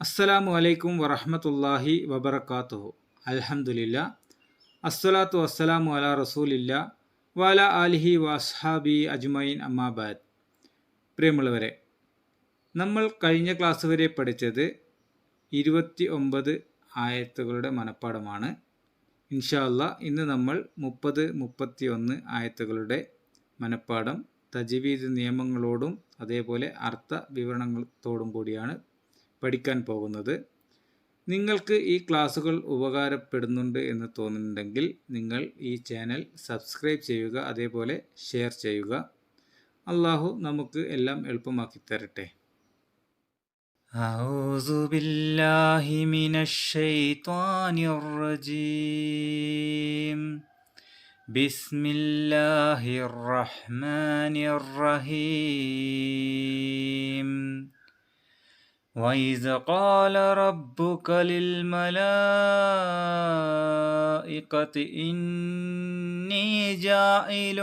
അസ്സലാമു അലൈക്കും വറഹ്മത്തുള്ളാഹി വബറകാതുഹു. അൽഹംദുലില്ലാ അസ്സലാത്തു വസ്സലാമു അലാ റസൂലില്ലാ വഅല ആലിഹി വഅസ്ഹാബി അജ്മഈൻ അമ്മാ ബഅദ്. പ്രിയമുള്ളവരെ, നമ്മൾ കഴിഞ്ഞ ക്ലാസ് വരെ പഠിച്ചത് 29 ആയത്തുകളുടെ മനപ്പാഠമാണ്. ഇൻഷാ അല്ലാഹ് ഇന്ന് നമ്മൾ 30-31 ആയത്തുകളുടെ മനപ്പാഠം തജ്വീദ് നിയമങ്ങളോടും അതേപോലെ അർത്ഥ വിവരണത്തോടും കൂടിയാണ് പഠിക്കാൻ പോകുന്നത്. നിങ്ങൾക്ക് ഈ ക്ലാസ്സുകൾ ഉപകാരപ്പെടുന്നുണ്ട് എന്ന് തോന്നുന്നുണ്ടെങ്കിൽ നിങ്ങൾ ഈ ചാനൽ സബ്സ്ക്രൈബ് ചെയ്യുക, അതേപോലെ ഷെയർ ചെയ്യുക. അള്ളാഹു നമുക്ക് എല്ലാം എളുപ്പമാക്കി തരട്ടെ. അഊസു ബില്ലാഹി മിനശ് ശൈത്വാനിർ റജീം. ബിസ്മില്ലാഹിർ റഹ്മാനിർ റഹീം. وَإِذْ قَالَ رَبُّكَ لِلْمَلَائِكَةِ إِنِّي جَاعِلٌ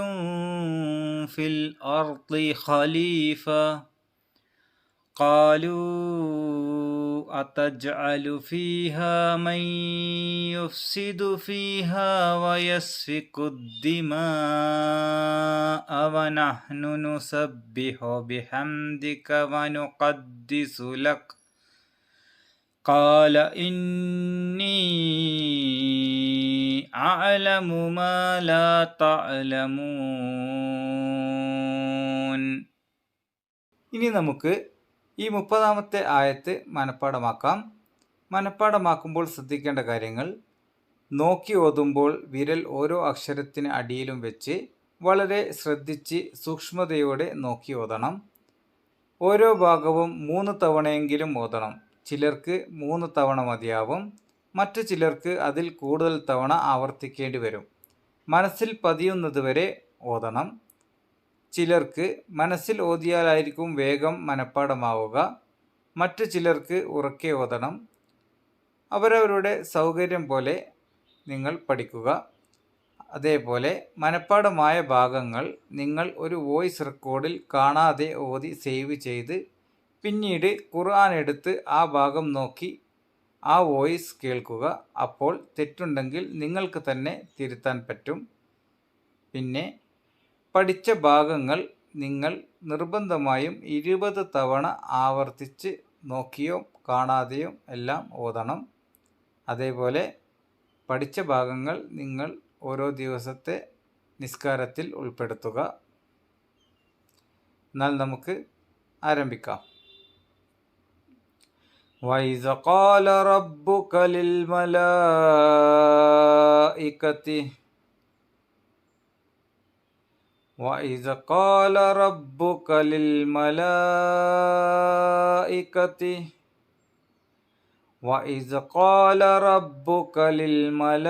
فِي الْأَرْضِ خَلِيفَةً قَالُوا أَتَجْعَلُ فِيهَا مَن يُفْسِدُ فِيهَا وَيَسْفِكُ الدِّمَاءَ وَنَحْنُ نُسَبِّحُ بِحَمْدِكَ وَنُقَدِّسُ لَكَ قَالَ إِنِّي أَعْلَمُ مَا لَا تَعْلَمُونَ. ഇനി നമുക്ക് ഈ 30-ാമത്തെ ആയത്ത് മനപ്പാഠമാക്കാം. മനപ്പാഠമാക്കുമ്പോൾ ശ്രദ്ധിക്കേണ്ട കാര്യങ്ങൾ: നോക്കി ഓതുമ്പോൾ വിരൽ ഓരോ അക്ഷരത്തിന് അടിയിലും വെച്ച് വളരെ ശ്രദ്ധിച്ച് സൂക്ഷ്മതയോടെ നോക്കി ഓതണം. ഓരോ ഭാഗവും 3 തവണയെങ്കിലും ഓതണം. ചിലർക്ക് 3 തവണ മതിയാവും, മറ്റു ചിലർക്ക് അതിൽ കൂടുതൽ തവണ ആവർത്തിക്കേണ്ടി വരും. മനസ്സിൽ പതിയുന്നതുവരെ ഓതണം. ചിലർക്ക് മനസ്സിൽ ഓതിയാലായിരിക്കും വേഗം മനപ്പാഠമാവുക, മറ്റു ചിലർക്ക് ഉറക്കെ ഓതണം. അവരവരുടെ സൗകര്യം പോലെ നിങ്ങൾ പഠിക്കുക. അതേപോലെ മനപ്പാഠമായ ഭാഗങ്ങൾ നിങ്ങൾ ഒരു വോയിസ് റെക്കോർഡിൽ കാണാതെ ഓതി സേവ് ചെയ്ത് പിന്നീട് ഖുർആൻ എടുത്ത് ആ ഭാഗം നോക്കി ആ വോയിസ് കേൾക്കുക. അപ്പോൾ തെറ്റുണ്ടെങ്കിൽ നിങ്ങൾക്ക് തന്നെ തിരുത്താൻ പറ്റും. പിന്നെ പഠിച്ച ഭാഗങ്ങൾ നിങ്ങൾ നിർബന്ധമായും 20 തവണ ആവർത്തിച്ച് നോക്കിയോ കാണാതെയോ എല്ലാം ഓതണം. അതേപോലെ പഠിച്ച ഭാഗങ്ങൾ നിങ്ങൾ ഓരോ ദിവസത്തെ നിസ്കാരത്തിൽ ഉൾപ്പെടുത്തുക. എന്നാൽ നമുക്ക് ആരംഭിക്കാം. وَإِذْ قَالَ رَبُّكَ لِلْمَلَائِكَةِ وَإِذْ قَالَ رَبُّكَ لِلْمَلَائِكَةِ وَإِذْ قَالَ رَبُّكَ لِلْمَلَائِكَةِ.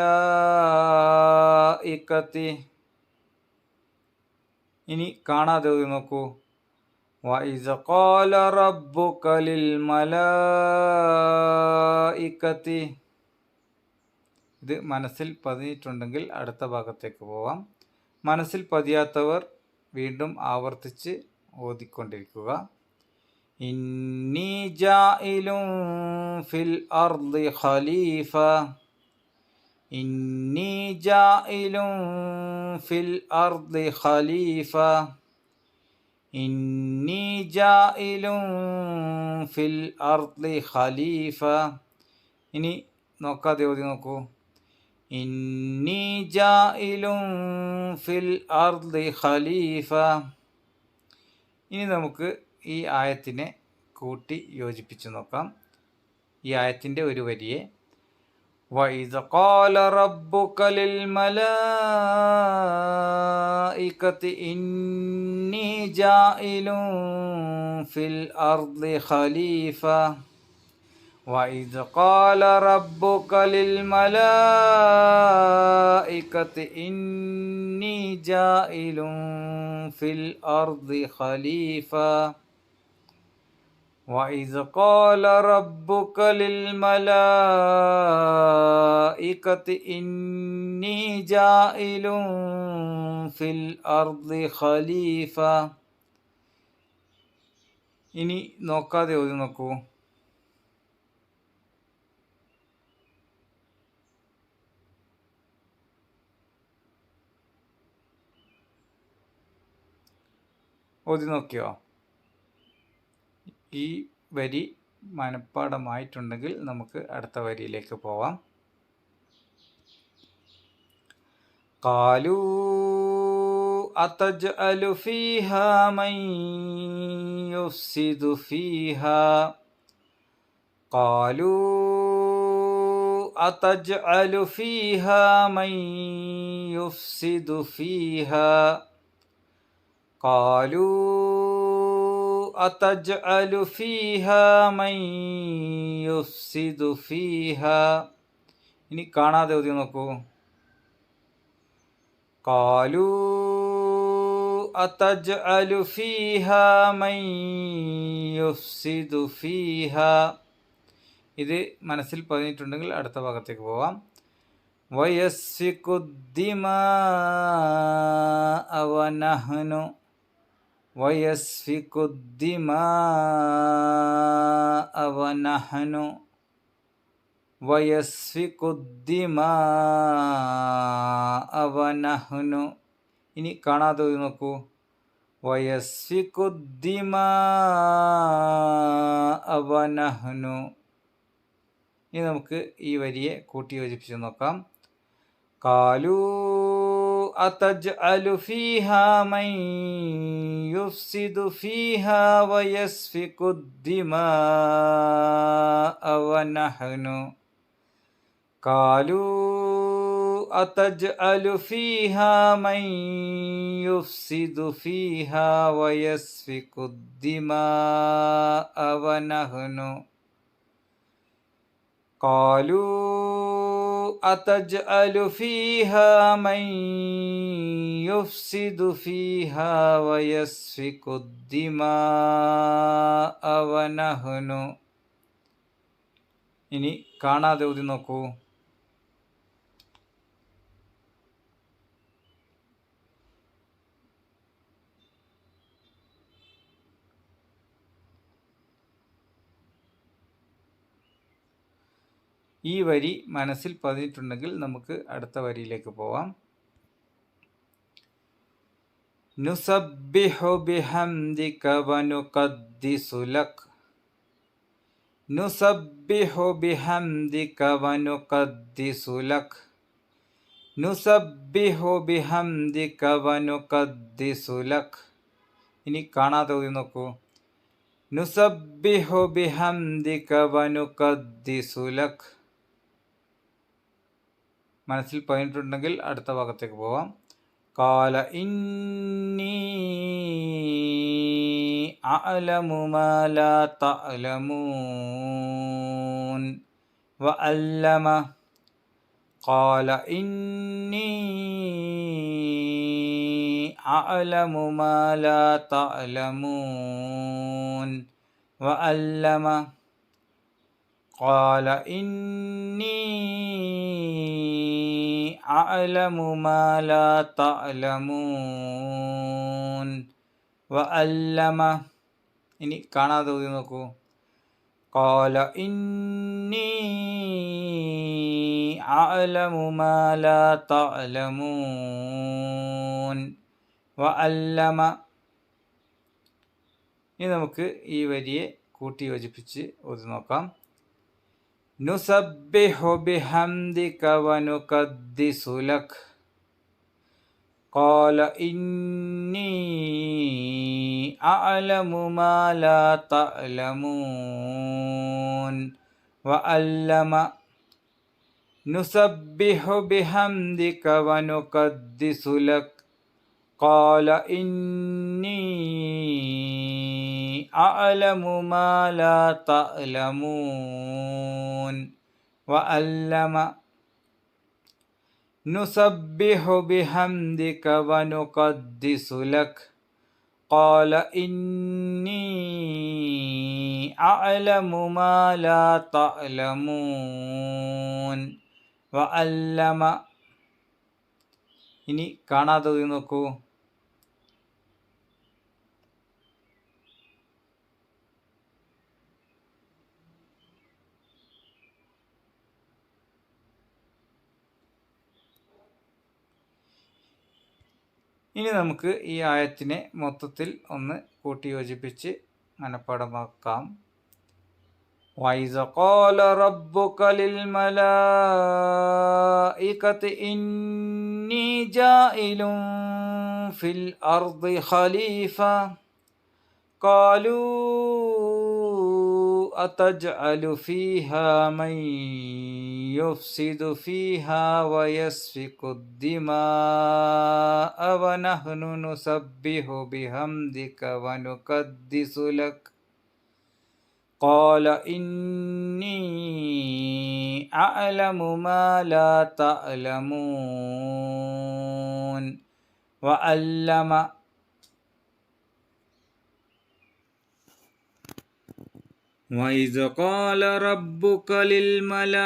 ഇനി കാണാതെ ഓതി നോക്കൂ. وَإِذْ قَالَ رَبُّكَ لِلْمَلَائِكَةِ. ഇത് മനസ്സിൽ പതിഞ്ഞിട്ടുണ്ടെങ്കിൽ അടുത്ത ഭാഗത്തേക്ക് പോവാം. മനസ്സിൽ പതിയാത്തവർ വീണ്ടും ആവർത്തിച്ച് ഓതിക്കൊണ്ടിരിക്കുക. ഇന്നി ജാഇലുൻ ഫിൽ അർളി ഖലീഫ. ഇന്നി ജാഇലുൻ ഫിൽ അർളി ഖലീഫ. ഇന്നി ജാഇലുൻ ഫിൽ അർളി ഖലീഫ. ഇനി നോക്കാതെ ഓതി നോക്കൂ. ഇന്നി ജാഇലുൻ ഫിൽ അർളി ഖലീഫ. ഇനി നമുക്ക് ഈ ആയത്തിനെ കൂട്ടി യോജിപ്പിച്ച് നോക്കാം. ഈ ആയത്തിൻ്റെ ഒരു വരിയെ وَإِذْ قَالَ رَبُّكَ لِلْمَلَائِكَةِ إِنِّي جَاعِلٌ فِي الْأَرْضِ خَلِيفَةً وَإِذْ قَالَ رَبُّكَ لِلْمَلَائِكَةِ إِنِّي جَاعِلٌ فِي الْأَرْضِ خَلِيفَةً وَإِذْ قَالَ رَبُّكَ لِلْمَلَائِكَةِ إِنِّي جَاعِلٌ فِي الْأَرْضِ خَلِيفَةً. ഇനി നോക്കാതെ ഓതി നോക്കൂ. ഓതി നോക്കിയോ? ഈ വരി മനഃപ്പാഠമായിട്ടുണ്ടെങ്കിൽ നമുക്ക് അടുത്ത വരിയിലേക്ക് പോവാം. ഖാലൂ അതജ്അലു ഫീഹാ മൻ യുഫ്സിദു ഫീഹാ ഖാലൂ അതജ്അലു ഫീഹാ മൻ യുഫ്സിദു ഫീഹാ ഖാലൂ അതജ്അലു ഫീഹാ മൻ യുഫ്സിദു ഫീഹാ. ഇനി കാണാതെ ഓതി നോക്കൂ. ഖാലൂ അതജ്അലു ഫീഹാ മൻ യുഫ്സിദു ഫീഹാ. ഇത് മനസ്സിൽ പതിഞ്ഞിട്ടുണ്ടെങ്കിൽ അടുത്ത ഭാഗത്തേക്ക് പോവാം. വയസ്ഫികു ദിമാഅ വനഹ്നു വയസ്ഫികു ദിമാഅ വനഹ്നു വയസ്ഫികു ദിമാഅ വനഹ്നു. ഇനി കാണാതെ നോക്കൂ. വയസ്ഫികു ദിമാഅ വനഹ്നു. ഇനി നമുക്ക് ഈ വരിയെ കൂട്ടി യോജിപ്പിച്ച് നോക്കാം. ഖാലൂ അതജ്അലു ഫീഹാ മൻ യുഫ്സിദു ഫീഹാ വയസ്ഫികു ദിമാഅ വനഹ്നു ഖാലൂ അതജ്അലു ഫീഹാ മൻ യുഫ്സിദു ഫീഹാ വയസ്ഫികു ദിമാഅ വനഹ്നു ഖാലൂ അതജ്അലു ഫീഹാ മൻ യുഫ്സിദു ഫീഹാ വയസ്ഫികു ദിമാഅ വനഹ്നു. ഇനി കാണാതെ ഓതി നോക്കൂ. ഈ വരി മനസ്സിൽ പതിഞ്ഞിട്ടുണ്ടെങ്കിൽ നമുക്ക് അടുത്ത വരിയിലേക്ക് പോവാം. നുസബ്ബിഹു ബിഹംദിക വനുഖദ്ദിസു ലക് നുസബ്ബിഹു ബിഹംദിക വനുഖദ്ദിസു ലക് നുസബ്ബിഹു ബിഹംദിക വനുഖദ്ദിസു ലക്. ഇനി കാണാതെ ഓതി നോക്കൂ. നുസബ്ബിഹു ബിഹംദിക വനുഖദ്ദിസു ലക്. മനസ്സിൽ പതിഞ്ഞിട്ടുണ്ടെങ്കിൽ അടുത്ത ഭാഗത്തേക്ക് പോവാം. ഖാല ഇന്നി അഅലമു മാ ലാ തഅലമൂൻ വഅല്ലമ ഖാല ഇന്നി അഅലമു മാ ലാ തഅലമൂൻ വഅല്ലമ ഖാല ഇന്നി അഅലമു മാ ലാ തഅലമൂൻ വഅല്ലമ. ഇനി കാണാതെ ഓതി നോക്കൂ. ഖാല ഇന്നി അഅലമു മാ ലാ തഅലമൂൻ വഅല്ലമ. ഇനി നമുക്ക് ഈ വരിയെ കൂട്ടി യോജിപ്പിച്ച് ഓതി നോക്കാം. നുസബ്ബിഹു ബിഹംദിക വനുഖദ്ദിസു ലക് ഖാല ഇന്നി അഅലമു മാ ലാ തഅലമൂൻ വഅല്ലമ നുസബ്ബിഹു ബിഹംദിക വനുഖദ്ദിസു ലക് ഖാല ഇന്നി അഅലമു മാ ലാ തഅലമൂൻ വഅല്ലമ നുസബ്ബിഹു ബിഹംദിക വനുഖദ്ദിസു ലക് ഖാല ഇന്നി അഅലമു മാ ലാ തഅലമൂൻ വഅല്ലമ. ഇനി കാണാതെ ഓതി നോക്കൂ. ഇനി നമുക്ക് ഈ ആയത്തിനെ മൊത്തത്തിൽ ഒന്ന് കൂട്ടിയോജിപ്പിച്ച് മനഃപ്പാടമാക്കാം. وَإِذْ قَالَ رَبُّكَ لِلْمَلَائِكَةِ إِنِّي جَاعِلٌ فِي الْأَرْضِ خَلِيفَةً قَالُوا أَتَجْعَلُ فِيهَا مَن يُفْسِدُ فِيهَا وَيَسْفِكُ الدِّمَاءَ وَنَحْنُ نُسَبِّحُ بِحَمْدِكَ وَنُقَدِّسُ لَكَ قال إني أعلم ما لا تعلمون وَإِذْ قَالَ رَبُّكَ لِلْمَلَائِكَةِ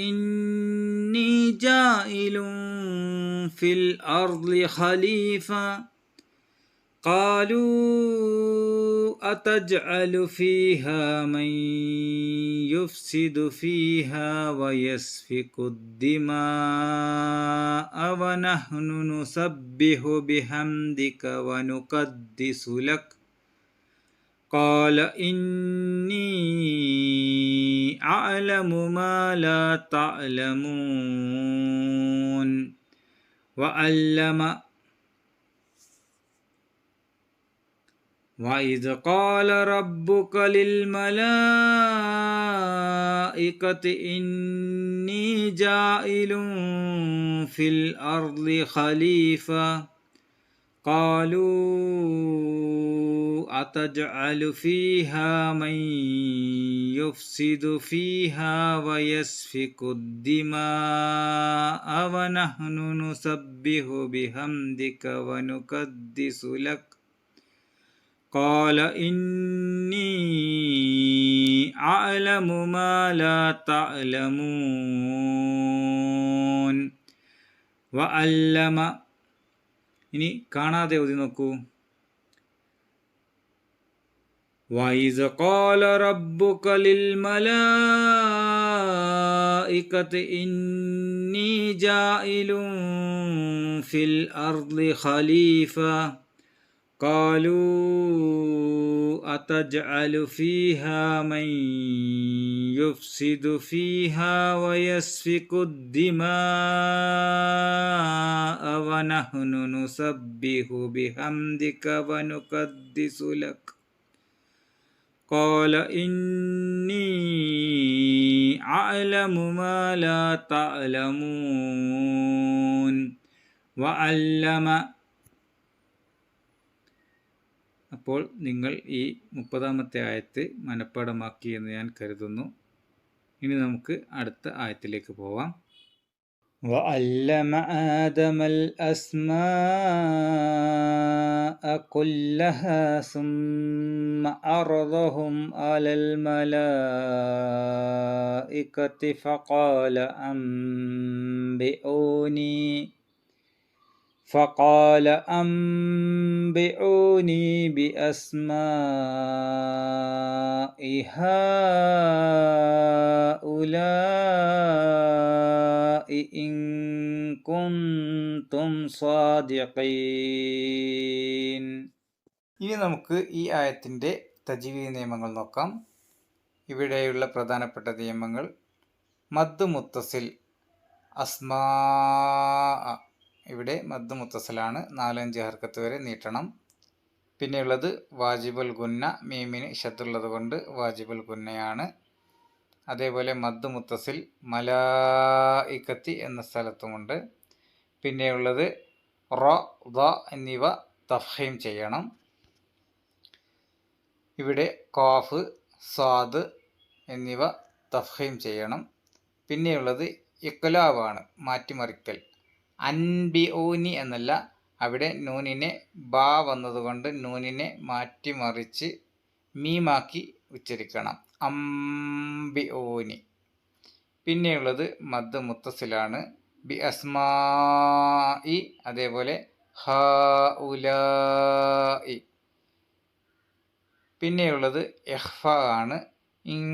إِنِّي جَاعِلٌ فِي الْأَرْضِ خَلِيفَةً قَالُوا أَتَجْعَلُ فِيهَا مَن يُفْسِدُ فِيهَا وَيَسْفِكُ الدِّمَاءَ وَنَحْنُ نُسَبِّحُ بِحَمْدِكَ وَنُقَدِّسُ لَكَ قال إني أعلم ما لا تعلمون وإذ قال ربك للملائكة إني جاعل في الأرض خليفة قالوا أتجعل فيها من يفسد فيها ويسفك الدماء ونحن نسبح بحمدك ونقدس لك قال إني أعلم ما لا تعلمون وعلم. ഇനി കാണാതെ ഓതി നോക്കൂ. وَإِذْ قَالَ رَبُّكَ لِلْمَلَائِكَةِ إِنِّي جَاعِلٌ فِي الْأَرْضِ خَلِيفَةً قَالُوا أَتَجْعَلُ فِيهَا مَن يُفْسِدُ فِيهَا وَيَسْفِكُ الدِّمَاءَ وَنَحْنُ نُسَبِّحُ بِحَمْدِكَ وَنُقَدِّسُ لَكَ قال إني أعلم ما لا تعلمون وعلم. അപ്പോൾ നിങ്ങൾ ഈ 30-ാമത്തെ ആയത്ത് മനഃപ്പാടമാക്കി എന്ന് ഞാൻ കരുതുന്നു. ഇനി നമുക്ക് അടുത്ത ആയത്തിലേക്ക് പോവാം. وَعَلَّمَ آدَمَ الْأَسْمَاءَ كُلَّهَا ثُمَّ عَرَضَهُمْ عَلَى الْمَلَائِكَةِ فقال أنبئوني بأسماء هؤلاء إن كنتم صادقين. ഇനി നമുക്ക് ഈ ആയത്തിൻ്റെ തജ്വീദ് നിയമങ്ങൾ നോക്കാം. ഇവിടെയുള്ള പ്രധാനപ്പെട്ട നിയമങ്ങൾ: മദ് മുത്തസിൽ അസ്മാ, ഇവിടെ മദ് മുത്തസിലാണ്, 4-5 ഹർക്കത്ത് വരെ നീട്ടണം. പിന്നെയുള്ളത് വാജിബുൽ ഗുന്ന, മീമിന് ഷദ്ദുള്ളത് കൊണ്ട് വാജിബുൽ ഗുന്നയാണ്. അതേപോലെ മദ് മുത്തസിൽ മലായിക്കത്തി എന്ന സ്ഥലത്തുമുണ്ട്. പിന്നെയുള്ളത് റ, ദ എന്നിവ തഫ്ഹീം ചെയ്യണം. ഇവിടെ ഖാഫ്, സ്വാദ് എന്നിവ തഫ്ഹീം ചെയ്യണം. പിന്നെയുള്ളത് ഇഖ്ലാബാണ്, മാറ്റിമറിക്കൽ. അൻബിഊനി എന്നല്ല, അവിടെ നൂനിനെ ബാ വന്നതുകൊണ്ട് നൂനിനെ മാറ്റിമറിച്ച് മീമാക്കി ഉച്ചരിക്കണം. അംബിഊനി. പിന്നെയുള്ളത് മദ് മുത്തസിലാണ്, ബി അസ്മായി, അതേപോലെ ഹഉലാഇ. പിന്നെയുള്ളത് ഇഖ്ഫ ആണ്, ഇൻ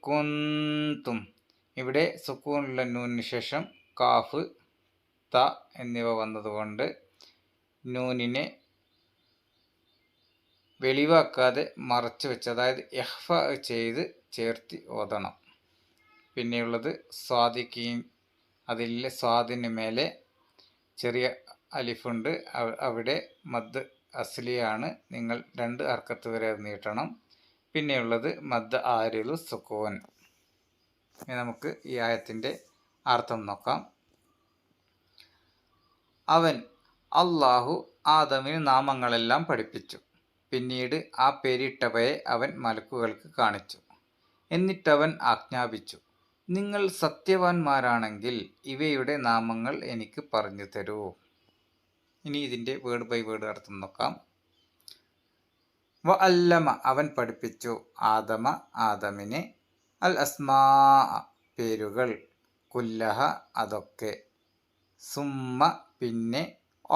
കുന്തും. ഇവിടെ സുക്കൂനുള്ള നൂനിന് ശേഷം കാഫ് ത എന്നിവ വന്നതുകൊണ്ട് നൂനിനെ വെളിവാക്കാതെ മറച്ചു വെച്ച്, അതായത് ഇഖ്ഫ ചെയ്ത് ചേർത്തി ഓതണം. പിന്നെയുള്ളത് സ്വാദിഖീൻ. അതിലെ സ്വാദിന് മേലെ ചെറിയ അലിഫുണ്ട്, അവിടെ മദ് അസ്ലിയാണ്. നിങ്ങൾ 2 ഹർക്കത്ത് വരെ അത് നീട്ടണം. പിന്നെയുള്ളത് മദ് ആരിലു സുക്കൂൻ. ഇനി നമുക്ക് ഈ ആയത്തിൻ്റെ അർത്ഥം നോക്കാം. അവൻ അള്ളാഹു ആദമിന് നാമങ്ങളെല്ലാം പഠിപ്പിച്ചു. പിന്നീട് ആ പേരിട്ടവയെ അവൻ മലക്കുകൾക്ക് കാണിച്ചു. എന്നിട്ടവൻ ആജ്ഞാപിച്ചു, നിങ്ങൾ സത്യവാന്മാരാണെങ്കിൽ ഇവയുടെ നാമങ്ങൾ എനിക്ക് പറഞ്ഞു തരൂ. ഇനി ഇതിൻ്റെ വേർഡ് ബൈ വേർഡ് അർത്ഥം നോക്കാം. വ അല്ലമ അവൻ പഠിപ്പിച്ചു, ആദമിനെ, അൽ അസ്മാ പേരുകൾ, കുല്ലഹ അതൊക്കെ, സുമ്മ പിന്നെ,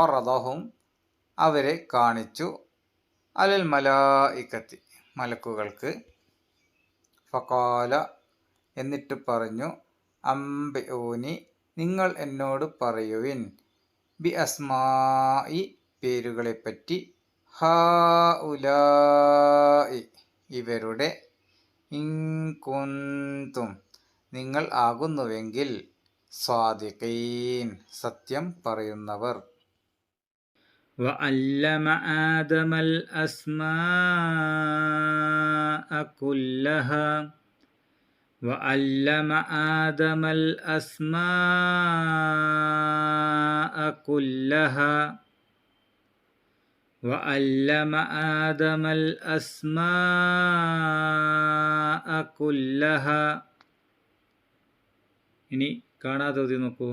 ഒറദഹും അവരെ കാണിച്ചു, അലൽ മലായിക്കത്തി മലക്കുകൾക്ക്, ഫഖാല എന്നിട്ട് പറഞ്ഞു, അംബിഊനി നിങ്ങൾ എന്നോട് പറയുവിൻ, ബി അസ്മായി പേരുകളെപ്പറ്റി, ഹഉലാഇ ഇവരുടെ, ഇൻ കുന്തും നിങ്ങൾ ആകുന്നുവെങ്കിൽ, സ്വാദിഖീൻ സത്യം പറയുന്നവർ. وعلم آدم الأسماء كلها وعلم آدم الأسماء كلها وعلم آدم الأسماء كلها. ഇനി കാണാതെ ഓതി നോക്കൂ.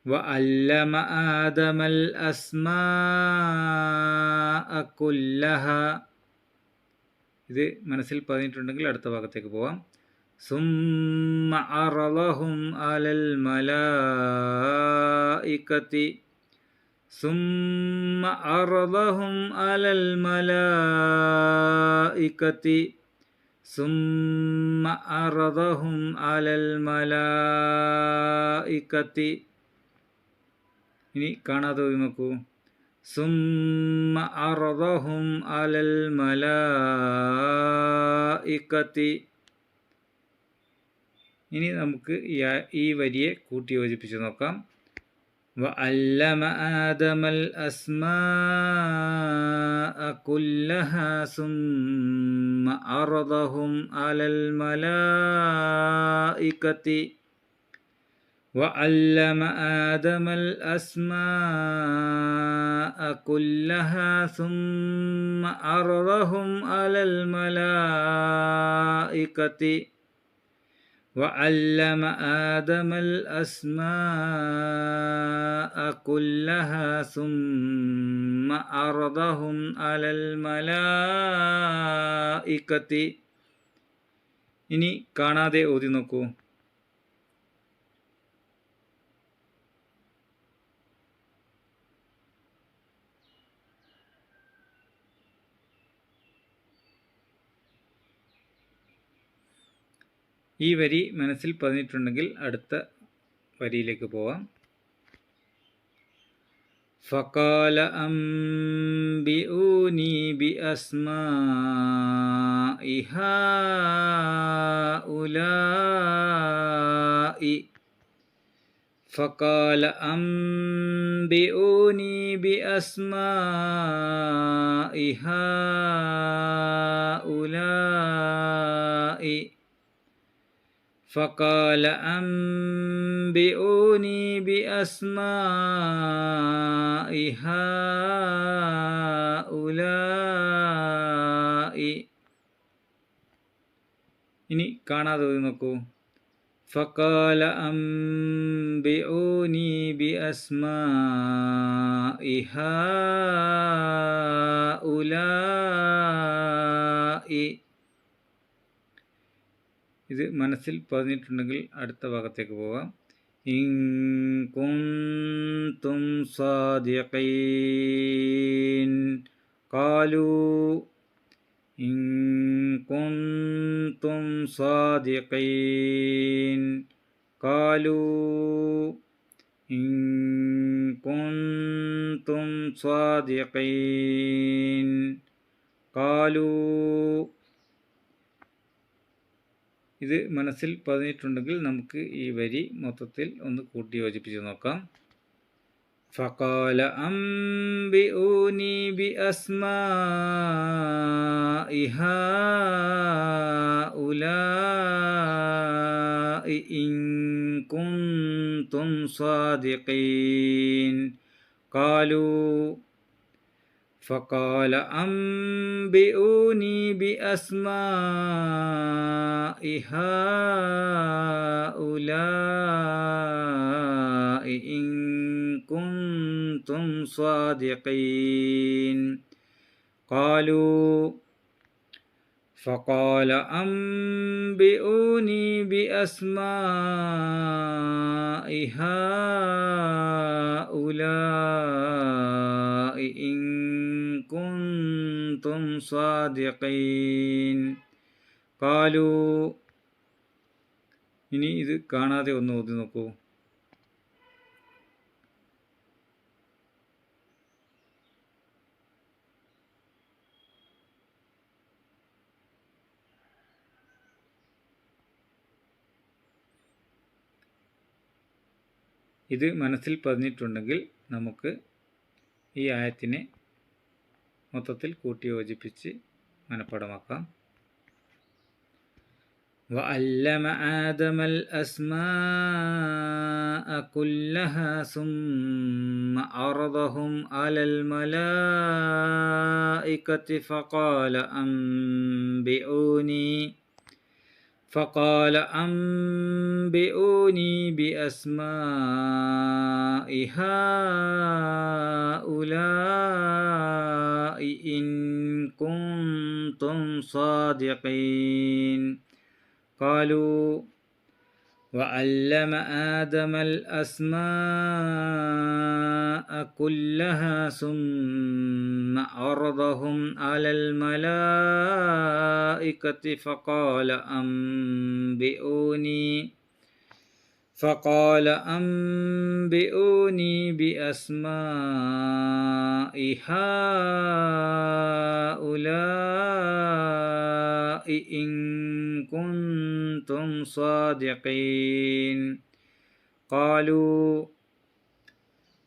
وعلم آدم الأسماء كلها. ഇത് മനസ്സിൽ പതിഞ്ഞിട്ടുണ്ടെങ്കിൽ അടുത്ത ഭാഗത്തേക്ക് പോവാം. ثم عرضهم على الملائكة ثم عرضهم على الملائكة ثم عرضهم على الملائكة. ഇനി കാണാതെ നോക്കൂ. ثم عرضهم على الملائكة. ഇനി നമുക്ക് ഈ വരിയെ കൂട്ടി യോജിപ്പിച്ച് നോക്കാം. وعلم آدم الأسماء كلها ثم عرضهم على الملائكة وعلم آدم الأسماء كلها ثم عرضهم على الملائكة وعلم آدم الأسماء كلها ثم عرضهم على الملائكة. ഇനി കാണാതെ ഓതി നോക്കൂ. ഈ വരി മനസ്സിൽ പതിഞ്ഞിട്ടുണ്ടെങ്കിൽ അടുത്ത വരിയിലേക്ക് പോവാം. ഫഖാല അംബിഊനി ബി അസ്മാഇ ഹഉലാഇ ഫഖാല അംബിഊനി ബി അസ്മാഇ ഹഉലാഇ فقال أنبئوني بأسماء هؤلاء. ഇനി കാണാതെ നോക്കൂ. فقال أنبئوني بأسماء هؤلاء. ഇത് മനസ്സിൽ പതിഞ്ഞിട്ടുണ്ടെങ്കിൽ അടുത്ത ഭാഗത്തേക്ക് പോകാം. ഇൻ കുന്തും സാദിഖീൻ ഖാലൂ ഇൻ കുന്തും സാദിഖീൻ ഖാലൂ ഇൻ കുൻതും സ്വാദിഖീൻ. ഖാലൂ, ഇത് മനസ്സിൽ പതിഞ്ഞിട്ടുണ്ടെങ്കിൽ നമുക്ക് ഈ വരി മൊത്തത്തിൽ ഒന്ന് കൂട്ടി യോജിപ്പിച്ച് നോക്കാം. ഫഖാല അംബിഊനി ബിഅസ്മാഇ ഹൗലാഇ ഇൻ കുൻതും സ്വാദിഖീൻ. ഖാലൂ فقال أنبئوني بأسماء هؤلاء إن كنتم صادقين. فقال أنبئوني بأسماء هؤلاء إن كنتم صادقين. قالوا, ഇനി ഇത് കാണാതെ ഒന്ന് ഓതി നോക്കൂ. ഇത് മനസ്സിൽ പതിഞ്ഞിട്ടുണ്ടെങ്കിൽ നമുക്ക് ഈ ആയത്തിനെ മൊത്തത്തിൽ കൂട്ടി യോജിപ്പിച്ച് മനഃപ്പാഠമാക്കാം. وعلم آدم الأسماء كلها ثم عرضهم على الملائكة فقال أنبئوني بأسماء هؤلاء إن كنتم صادقين. قالوا وعلم آدم الأسماء كلها ثم عرضهم على الملائكة فقال أنبئوني بأسماء هؤلاء إن كنتم صادقين. قالوا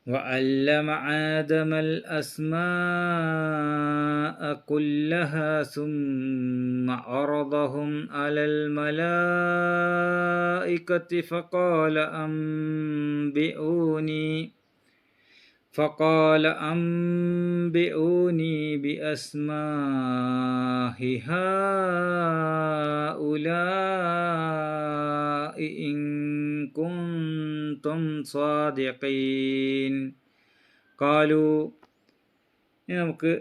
وعلم آدم الأسماء كلها ثم عرضهم على الملائكة فقال أنبئوني بأسماء هؤلاء إن كنتم صادقين. قالوا, ഇനി നമുക്ക്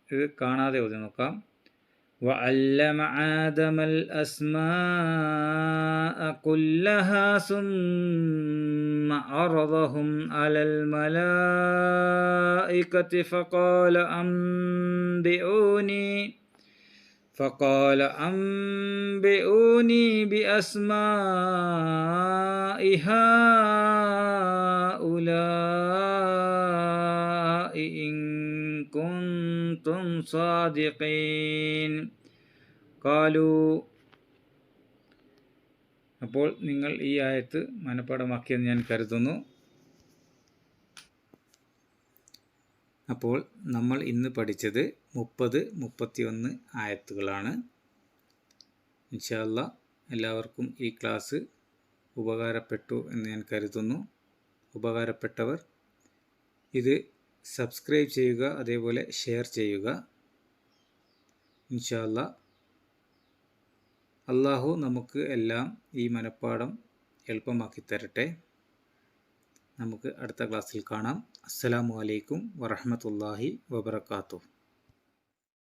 ഇത് കാണാതെ ഓതി നോക്കാം. وعلم آدم الأسماء كلها ثم عرضهم على الملائكة فقال أنبئوني بأسماء هؤلاء إن كنتم صادقين. قالوا, അപ്പോൾ നിങ്ങൾ ഈ ആയത്ത് മനഃപ്പാഠമാക്കിയെന്ന് ഞാൻ കരുതുന്നു. അപ്പോൾ നമ്മൾ ഇന്ന് പഠിച്ചത് 30-31 ആയത്തുകളാണ്. ഇൻഷാ അല്ലാഹ് എല്ലാവർക്കും ഈ ക്ലാസ് ഉപകാരപ്പെട്ടു എന്ന് ഞാൻ കരുതുന്നു. ഉപകാരപ്പെട്ടവർ ഇത് സബ്സ്ക്രൈബ് ചെയ്യുക, അതേപോലെ ഷെയർ ചെയ്യുക. ഇൻഷാ അല്ലാഹ് അല്ലാഹു നമുക്ക് എല്ലാം ഈ മനഃപ്പാഠം എളുപ്പമാക്കി തരട്ടെ. നമുക്ക് അടുത്ത ക്ലാസ്സിൽ കാണാം. അസ്സലാമു അലൈക്കും വറഹ്മത്തുള്ളാഹി വബറകാതുഹു.